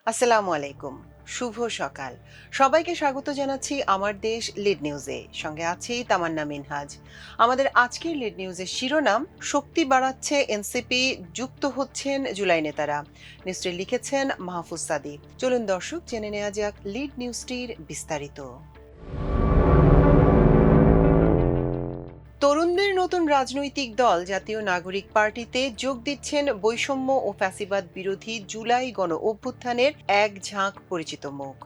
আসসালামু আলাইকুম। শুভ সকাল। সবাইকে স্বাগত জানাচ্ছি আমার দেশ লিড নিউজে। সঙ্গে আছি তামান্না মিনহাজ। আমাদের আজকের লিড নিউজের শিরোনাম, শক্তি বাড়াচ্ছে এনসিপি, যুক্ত হচ্ছেন জুলাই নেতারা। নিউজটি লিখেছেন মাহফুজ সাদিক। চলুন দর্শক, জেনে নেওয়া যাক লিড নিউজটির বিস্তারিত। তরুণদের নতুন রাজনৈতিক দল জাতীয় নাগরিক পার্টিতে যোগ দিচ্ছেন বৈষম্য ও ফ্যাসিবাদ বিরোধী জুলাই গণ অভ্যুত্থানের এক ঝাঁক পরিচিত মুখ।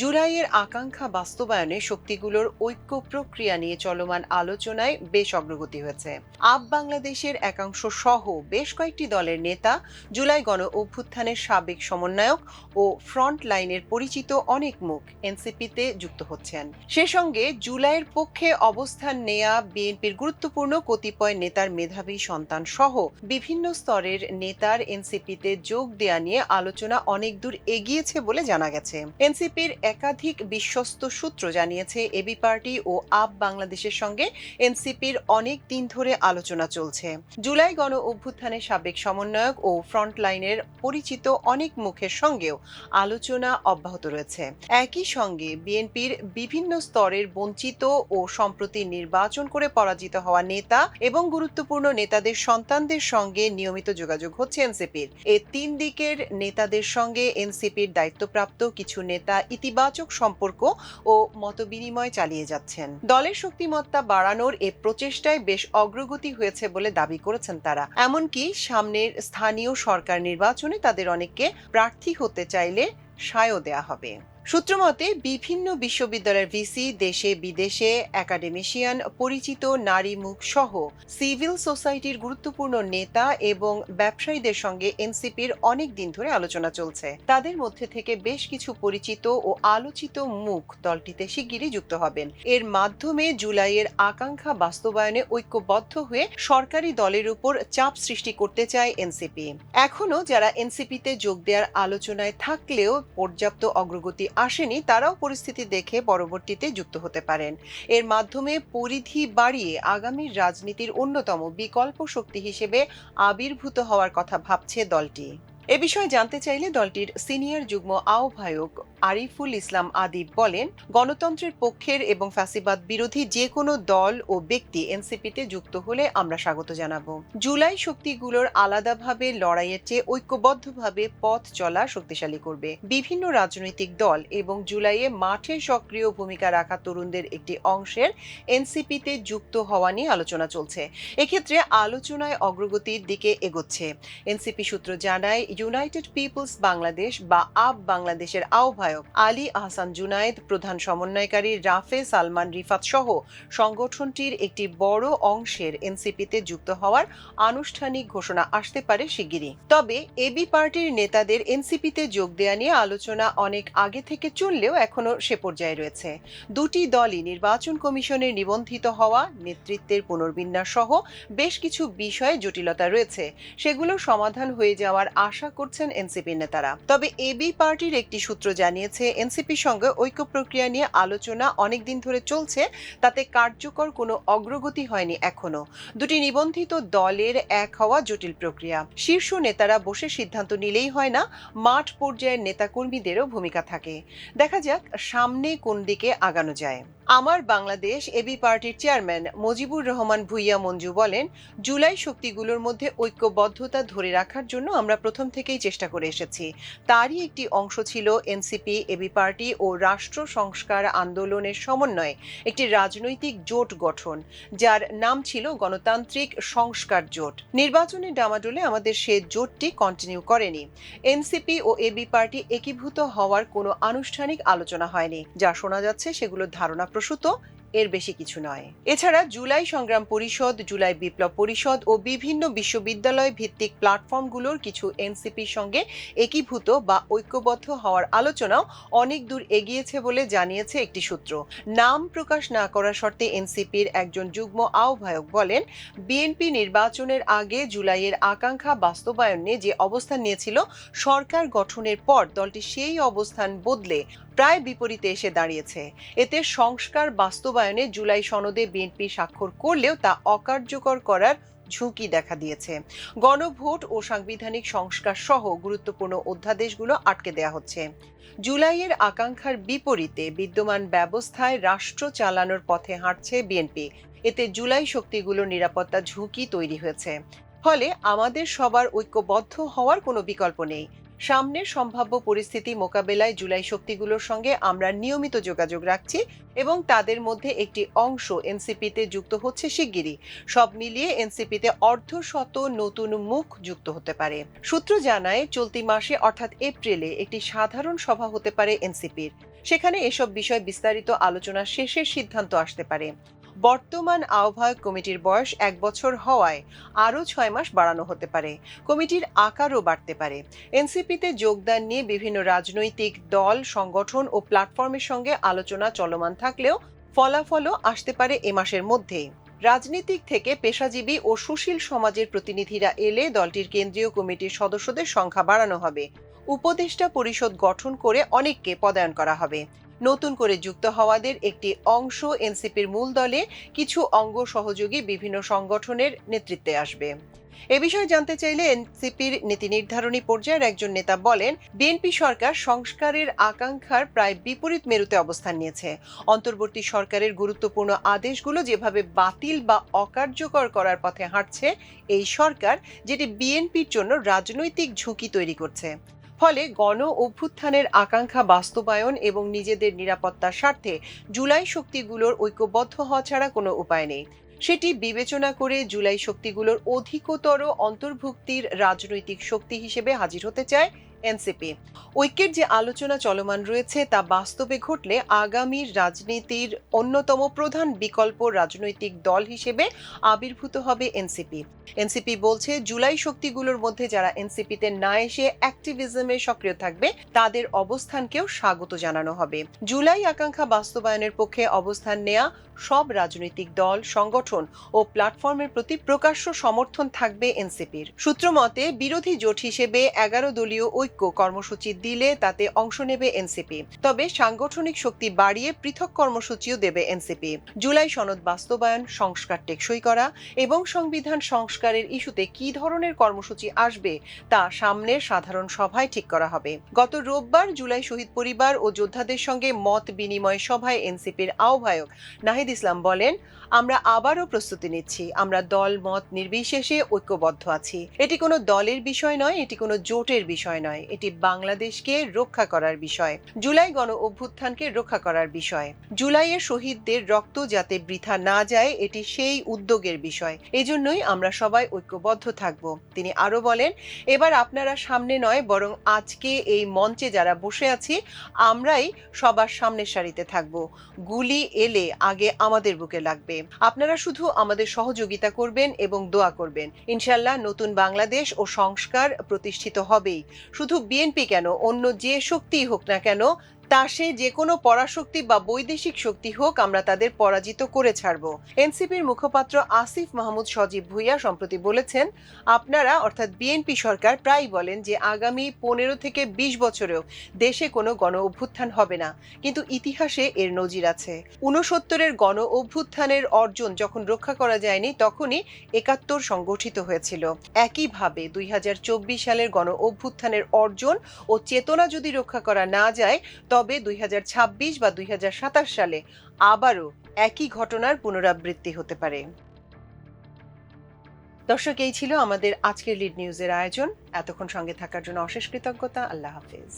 জুলাইয়ের আকাঙ্ক্ষা বাস্তবায়নে শক্তিগুলোর ঐক্য প্রক্রিয়া নিয়ে চলমান আলোচনায় বেশ অগ্রগতি হয়েছে। আপ বাংলাদেশের একাংশ সহ বেশ কয়েকটি দলের নেতা জুলাই গণ অভ্যুত্থানের সাবেক সমন্বয়ক ও ফ্রন্ট লাইনের পরিচিত অনেক মুখ এনসিপিতে যুক্ত হচ্ছেন। সে সঙ্গে জুলাইয়ের পক্ষে অবস্থান নেয়া বিএনপির গুরুত্বপূর্ণ কতিপয় নেতার মেধাবী সন্তান সহ বিভিন্ন স্তরের নেতার এনসিপিতে যোগ দেয়া নিয়ে আলোচনা অনেক দূর এগিয়েছে বলে জানা গেছে। এনসিপির একাধিক বিশ্বস্ত সূত্র জানিয়েছে, এবি পার্টি ও আপ বাংলাদেশের সঙ্গে এনসিপির অনেক দিন ধরে আলোচনা চলছে। জুলাই গণ অভ্যুত্থানের সাবেক সমন্বয়ক ও ফ্রন্ট লাইনের পরিচিত অনেক মুখের সঙ্গেও আলোচনা অব্যাহত রয়েছে। একই সঙ্গে বিএনপির বিভিন্ন স্তরের বঞ্চিত ও সম্প্রতি নির্বাচন করে পরাজিত হওয়া নেতা এবং গুরুত্বপূর্ণ নেতাদের সন্তানদের সঙ্গে নিয়মিত যোগাযোগ হচ্ছে এনসিপির। এই তিন দিকের নেতাদের সঙ্গে এনসিপির দায়িত্বপ্রাপ্ত কিছু নেতা ইতিবাচক সম্পর্ক ও মতবিনিময় চালিয়ে যাচ্ছেন। দলের শক্তিমত্তা বাড়ানোর এ প্রচেষ্টায় বেশ অগ্রগতি হয়েছে বলে দাবি করেছেন তারা। এমনকি সামনের স্থানীয় সরকার নির্বাচনে তাদের অনেককে প্রার্থী হতে চাইলে সায়ও দেয়া হবে। সূত্রমতে বিভিন্ন বিশ্ববিদ্যালয়ের ভিসি, দেশে বিদেশে একাডেমিশিয়ান, পরিচিত নারী মুখ সহ সিভিল সোসাইটির গুরুত্বপূর্ণ নেতা এবং ব্যবসায়ীদের সঙ্গে এনসিপির অনেক দিন ধরে আলোচনা চলছে। তাদের মধ্যে থেকে বেশ কিছু পরিচিত ও আলোচিত মুখ দলটিতে শিগগিরই যুক্ত হবেন। এর মাধ্যমে জুলাইয়ের আকাঙ্ক্ষা বাস্তবায়নে ঐক্যবদ্ধ হয়ে সরকারি দলের উপর চাপ সৃষ্টি করতে চায় এনসিপি। এখনো যারা এনসিপিতে যোগ দেওয়ার আলোচনায় থাকলেও পর্যাপ্ত অগ্রগতি আসেনি, তারাও পরিস্থিতি দেখে পরবর্তীতে যুক্ত হতে পারেন। এর মাধ্যমে পরিধি বাড়িয়ে আগামীর রাজনীতির অন্যতম বিকল্প শক্তি হিসেবে আবির্ভূত হওয়ার কথা ভাবছে দলটি। এ বিষয়ে জানতে চাইলে দলটির সিনিয়র যুগ্ম আহ্বায়ক আরিফুল ইসলাম আদিব বলেন, গণতন্ত্রের পক্ষের এবং ফ্যাসিবাদ বিরোধী যে কোনো দল ও ব্যক্তি এনসিপিতে যুক্ত হলে আমরা স্বাগত জানাবো। জুলাই শক্তিগুলোর আলাদাভাবে লড়াইয়ের চেয়ে ঐক্যবদ্ধভাবে পথ চলা শক্তিশালী করবে। বিভিন্ন রাজনৈতিক দল এবং জুলাইয়ে মাঠে সক্রিয় ভূমিকা রাখা তরুণদের একটি অংশের এনসিপিতে যুক্ত হওয়া নিয়ে আলোচনা চলছে। এক্ষেত্রে আলোচনায় অগ্রগতির দিকে এগোচ্ছে। এনসিপি সূত্র জানায়, ইউনাইটেড পিপলস বাংলাদেশ বা আপ বাংলাদেশের আহ্বায়ক আলী আহসান জুনায়েদ, প্রধান সমন্বয়কারী রাফে সালমান রিফাত সহ সংগঠনটির একটি বড় অংশের এনসিপিতে যুক্ত হওয়ার আনুষ্ঠানিক ঘোষণা আসতে পারে শিগগিরই। তবে এবি পার্টির নেতাদের এনসিপিতে যোগ দেয়া নিয়ে আলোচনা অনেক আগে থেকে চললেও এখনো সে পর্যায়ে রয়েছে। দুটি দলই নির্বাচন কমিশনের নিবন্ধিত হওয়া, নেতৃত্বের পুনর্বিন্যাস সহ বেশ কিছু বিষয়ে জটিলতা রয়েছে। সেগুলো সমাধান হয়ে যাওয়ার আশা করছেন এনসিপি নেতারা। তবে এবি পার্টির একটি সূত্র জানিয়েছে, এনসিপির সঙ্গে ঐক্য প্রক্রিয়া নিয়ে আলোচনা অনেকদিন ধরে চলছে, তাতে কার্যকর কোনো অগ্রগতি হয়নি এখনো। দুটি নিবন্ধিত দলের এক হওয়া জটিল প্রক্রিয়া। শীর্ষ নেতারা বসে সিদ্ধান্ত নিলেই হয় না, মাঠ পর্যায়ের নেতাকর্মীদেরও ভূমিকা থাকে। দেখা যাক সামনে কোন দিকে আগানো যায়। আমার বাংলাদেশ এবি পার্টির চেয়ারম্যান মুজিবুর রহমান ভুইয়া মঞ্জু বলেন, জুলাই শক্তিগুলোর মধ্যে ঐক্যবদ্ধতা ধরে রাখার জন্য আমরা প্রথম থেকেই চেষ্টা করে এসেছি। তারই একটি অংশ ছিল এনসিপি, এবি পার্টি ও রাষ্ট্র সংস্কার আন্দোলনের সমন্বয়ে একটি রাজনৈতিক জোট গঠন, যার নাম ছিল গণতান্ত্রিক সংস্কার জোট। নির্বাচনের ডামাডোলে আমাদের সে জোটটি কন্টিনিউ করেনি। এনসিপি ও এবি পার্টি একীভূত হওয়ার কোনো আনুষ্ঠানিক আলোচনা হয়নি। যা শোনা যাচ্ছে সেগুলো ধারণা প্রসূত, এর বেশি কিছু নয়। এছাড়া জুলাই সংগ্রাম পরিষদ, জুলাই বিপ্লব পরিষদ ও বিভিন্ন বিশ্ববিদ্যালয় ভিত্তিক প্ল্যাটফর্মগুলোর কিছু এনসিপির সঙ্গে একীভূত বা ঐক্যবদ্ধ হওয়ার আলোচনাও অনেক দূর এগিয়েছে বলে জানিয়েছে একটি সূত্র। নাম প্রকাশ না করার শর্তে এনসিপির একজন যুগ্ম আহ্বায়ক বলেন, বিএনপি নির্বাচনের আগে জুলাইয়ের আকাঙ্ক্ষা বাস্তবায়ন নিয়ে যে অবস্থান নিয়েছিল, সরকার গঠনের পর দলটি সেই অবস্থান বদলে প্রায় বিপরীতে এসে দাঁড়িয়েছে। এতে সংস্কার বাস্তবায়নে জুলাই সনদে বিএনপি স্বাক্ষর করলেও তা অকার্যকর করার ঝুঁকি দেখা দিয়েছে। গণভোট ও সাংবিধানিক সংস্কার সহ গুরুত্বপূর্ণ অধ্যাদেশগুলো আটকে দেওয়া হচ্ছে। জুলাইয়ের আকাঙ্ক্ষার বিপরীতে বিদ্যমান ব্যবস্থায় রাষ্ট্র চালানোর পথে হাঁটছে বিএনপি। এতে জুলাই শক্তিগুলোর নিরাপত্তা ঝুঁকি তৈরি হয়েছে। ফলে আমাদের সবার ঐক্যবদ্ধ হওয়ার কোনো বিকল্প নেই। সামনের সম্ভাব্য পরিস্থিতি মোকাবেলায় জুলাই শক্তিগুলোর সঙ্গে আমরা নিয়মিত যোগাযোগ রাখছি এবং তাদের মধ্যে একটি অংশ এনসিপিতে যুক্ত হচ্ছে শিগগিরই। সব মিলিয়ে এনসিপিতে অর্ধশত নতুন মুখ যুক্ত হতে পারে। সূত্র জানায় চলতি মাসে অর্থাৎ এপ্রিলে একটি সাধারণ সভা হতে পারে এনসিপির। সেখানে এসব বিষয় বিস্তারিত আলোচনা শেষের সিদ্ধান্ত আসতে পারে। বর্তমান আহ্বায়ক কমিটির বয়স 1 বছর হওয়ায় আরও 6 মাস বাড়ানো হতে পারে। কমিটির আকারও বাড়তে পারে। এনসিপিতে যোগদান নিয়ে বিভিন্ন রাজনৈতিক দল, সংগঠন ও প্ল্যাটফর্মের সঙ্গে আলোচনা চলমান থাকলেও ফলাফলও আসতে পারে এ মাসের মধ্যেই। রাজনীতিক থেকে পেশাজীবী ও সুশীল সমাজের প্রতিনিধিরা এলে দলটির কেন্দ্রীয় কমিটির সদস্যদের সংখ্যা বাড়ানো হবে। উপদেষ্টা পরিষদ গঠন করে অনেককে পদায়ন করা হবে। নতুন করে যুক্ত হওয়াদের একটি অংশ এনসিপির মূল দলে, কিছু অঙ্গ সহযোগী বিভিন্ন সংগঠনের নেতৃত্বে আসবে। এ বিষয়ে জানতে চাইলে এনসিপির নীতি নির্ধারণী পর্যায়ের একজন নেতা বলেন, বিএনপি সরকার সংস্কারের আকাঙ্ক্ষার প্রায় বিপরীত মেরুতে অবস্থান নিয়েছে। অন্তর্বর্তী সরকারের গুরুত্বপূর্ণ আদেশগুলো যেভাবে বাতিল বা অকার্যকর করার পথে হাঁটছে এই সরকার, যেটি বিএনপির জন্য রাজনৈতিক ঝুঁকি তৈরি করছে। ফলে গণ অভ্যুত্থানের আকাঙ্ক্ষা বাস্তবায়ন এবং নিজেদের নিরাপত্তার স্বার্থে জুলাই শক্তিগুলোর ঐক্যবদ্ধ হওয়া ছাড়া কোনো উপায় নেই। সেটি বিবেচনা করে জুলাই শক্তিগুলোর অধিকতর অন্তর্ভুক্তির রাজনৈতিক শক্তি হিসেবে হাজির হতে চায় এনসিপি। ঐক্যের যে আলোচনা চলমান রয়েছে তা বাস্তবে ঘটলে আগামীর রাজনীতির অন্যতম প্রধান বিকল্প রাজনৈতিক দল হিসেবে আবির্ভূত হবে এনসিপি। এনসিপি বলছে, জুলাই শক্তিগুলোর মধ্যে যারা এনসিপিতে না এসে অ্যাক্টিভিজমে সক্রিয় থাকবে তাদের অবস্থানকেও স্বাগত জানানো হবে। জুলাই আকাঙ্ক্ষা বাস্তবায়নের পক্ষে অবস্থান নেয়া সব রাজনৈতিক দল, সংগঠন ও প্ল্যাটফর্মের প্রতি প্রকাশ্য সমর্থন থাকবে এনসিপির। সূত্র মতে, বিরোধী জোট হিসেবে 11 দলীয় ঐক্য কর্মসূচি দিলে তাতে অংশ নেবে এনসিপি। তবে সাংগঠনিক শক্তি বাড়িয়ে পৃথক কর্মসূচিও দেবে এনসিপি। জুলাই সনদ বাস্তবায়ন, সংস্কার টেকসই করা এবং সংবিধান সংস্কারের ইস্যুতে কি ধরনের কর্মসূচি আসবে তা সামনের সাধারণ সভায় ঠিক করা হবে। গত রোববার জুলাই শহীদ পরিবার ও যোদ্ধাদের সঙ্গে মত বিনিময় সভায় এনসিপির আহ্বায়ক নাহিদ ইসলাম বলেন, আমরা আবারও প্রস্তুতি নিচ্ছি। আমরা দল মত নির্বিশেষে ঐক্যবদ্ধ আছি। এটি কোনো দলের বিষয় নয়, এটি কোনো জোটের বিষয় নয়, এটি বাংলাদেশকে রক্ষা করার বিষয়, জুলাই গণ অভ্যুত্থানকে রক্ষা করার বিষয়। জুলাইয়ের শহীদদের রক্ত যাতে বৃথা না যায়, এটি সেই উদ্যোগের বিষয়। এজন্যই আমরা সবাই ঐক্যবদ্ধ থাকব। তিনি আরো বলেন, এবার আপনারা সামনে নয় বরং আজকে এই মঞ্চে যারা বসে আছি আমরাই সবার সামনের সারিতে থাকব। গুলি এলে আগে আমাদের বুকে লাগবে। আপনারা শুধু আমাদের সহযোগিতা করবেন এবং দোয়া করবেন। ইনশাআল্লাহ নতুন বাংলাদেশ ও সংস্কার প্রতিষ্ঠিত হবেই। শুধু বিএনপি কেন, অন্য যে শক্তিই হোক না কেন, তা সে যে কোনো পরাশক্তি বা বৈদেশিক শক্তি হোক, আমরা তাদের পরাজিত করে ছাড়ব। এনসিপির মুখপাত্র আসিফ মাহমুদ সজীব ভুইয়া সম্প্রতি বলেছেন, আপনারা অর্থাৎ বিএনপি সরকার প্রায় বলেন যে আগামী 15 থেকে 20 বছরেও দেশে কোনো গণ অভ্যুত্থান হবে না, কিন্তু ইতিহাসে এর নজির আছে। 69-এর গণ অভ্যুত্থানের অর্জন যখন রক্ষা করা যায়নি তখনই 71 সংগঠিত হয়েছিল। একইভাবে 2024 সালের গণ অভ্যুত্থানের অর্জন ও চেতনা যদি রক্ষা করা না যায় তবে 2026 বা 2027 সালে আবারও একই ঘটনার পুনরাবৃত্তি হতে পারে। দর্শক, এই ছিল আমাদের আজকের লিড নিউজের আয়োজন। এতক্ষণ সঙ্গে থাকার জন্য অশেষ কৃতজ্ঞতা। আল্লাহ হাফেজ।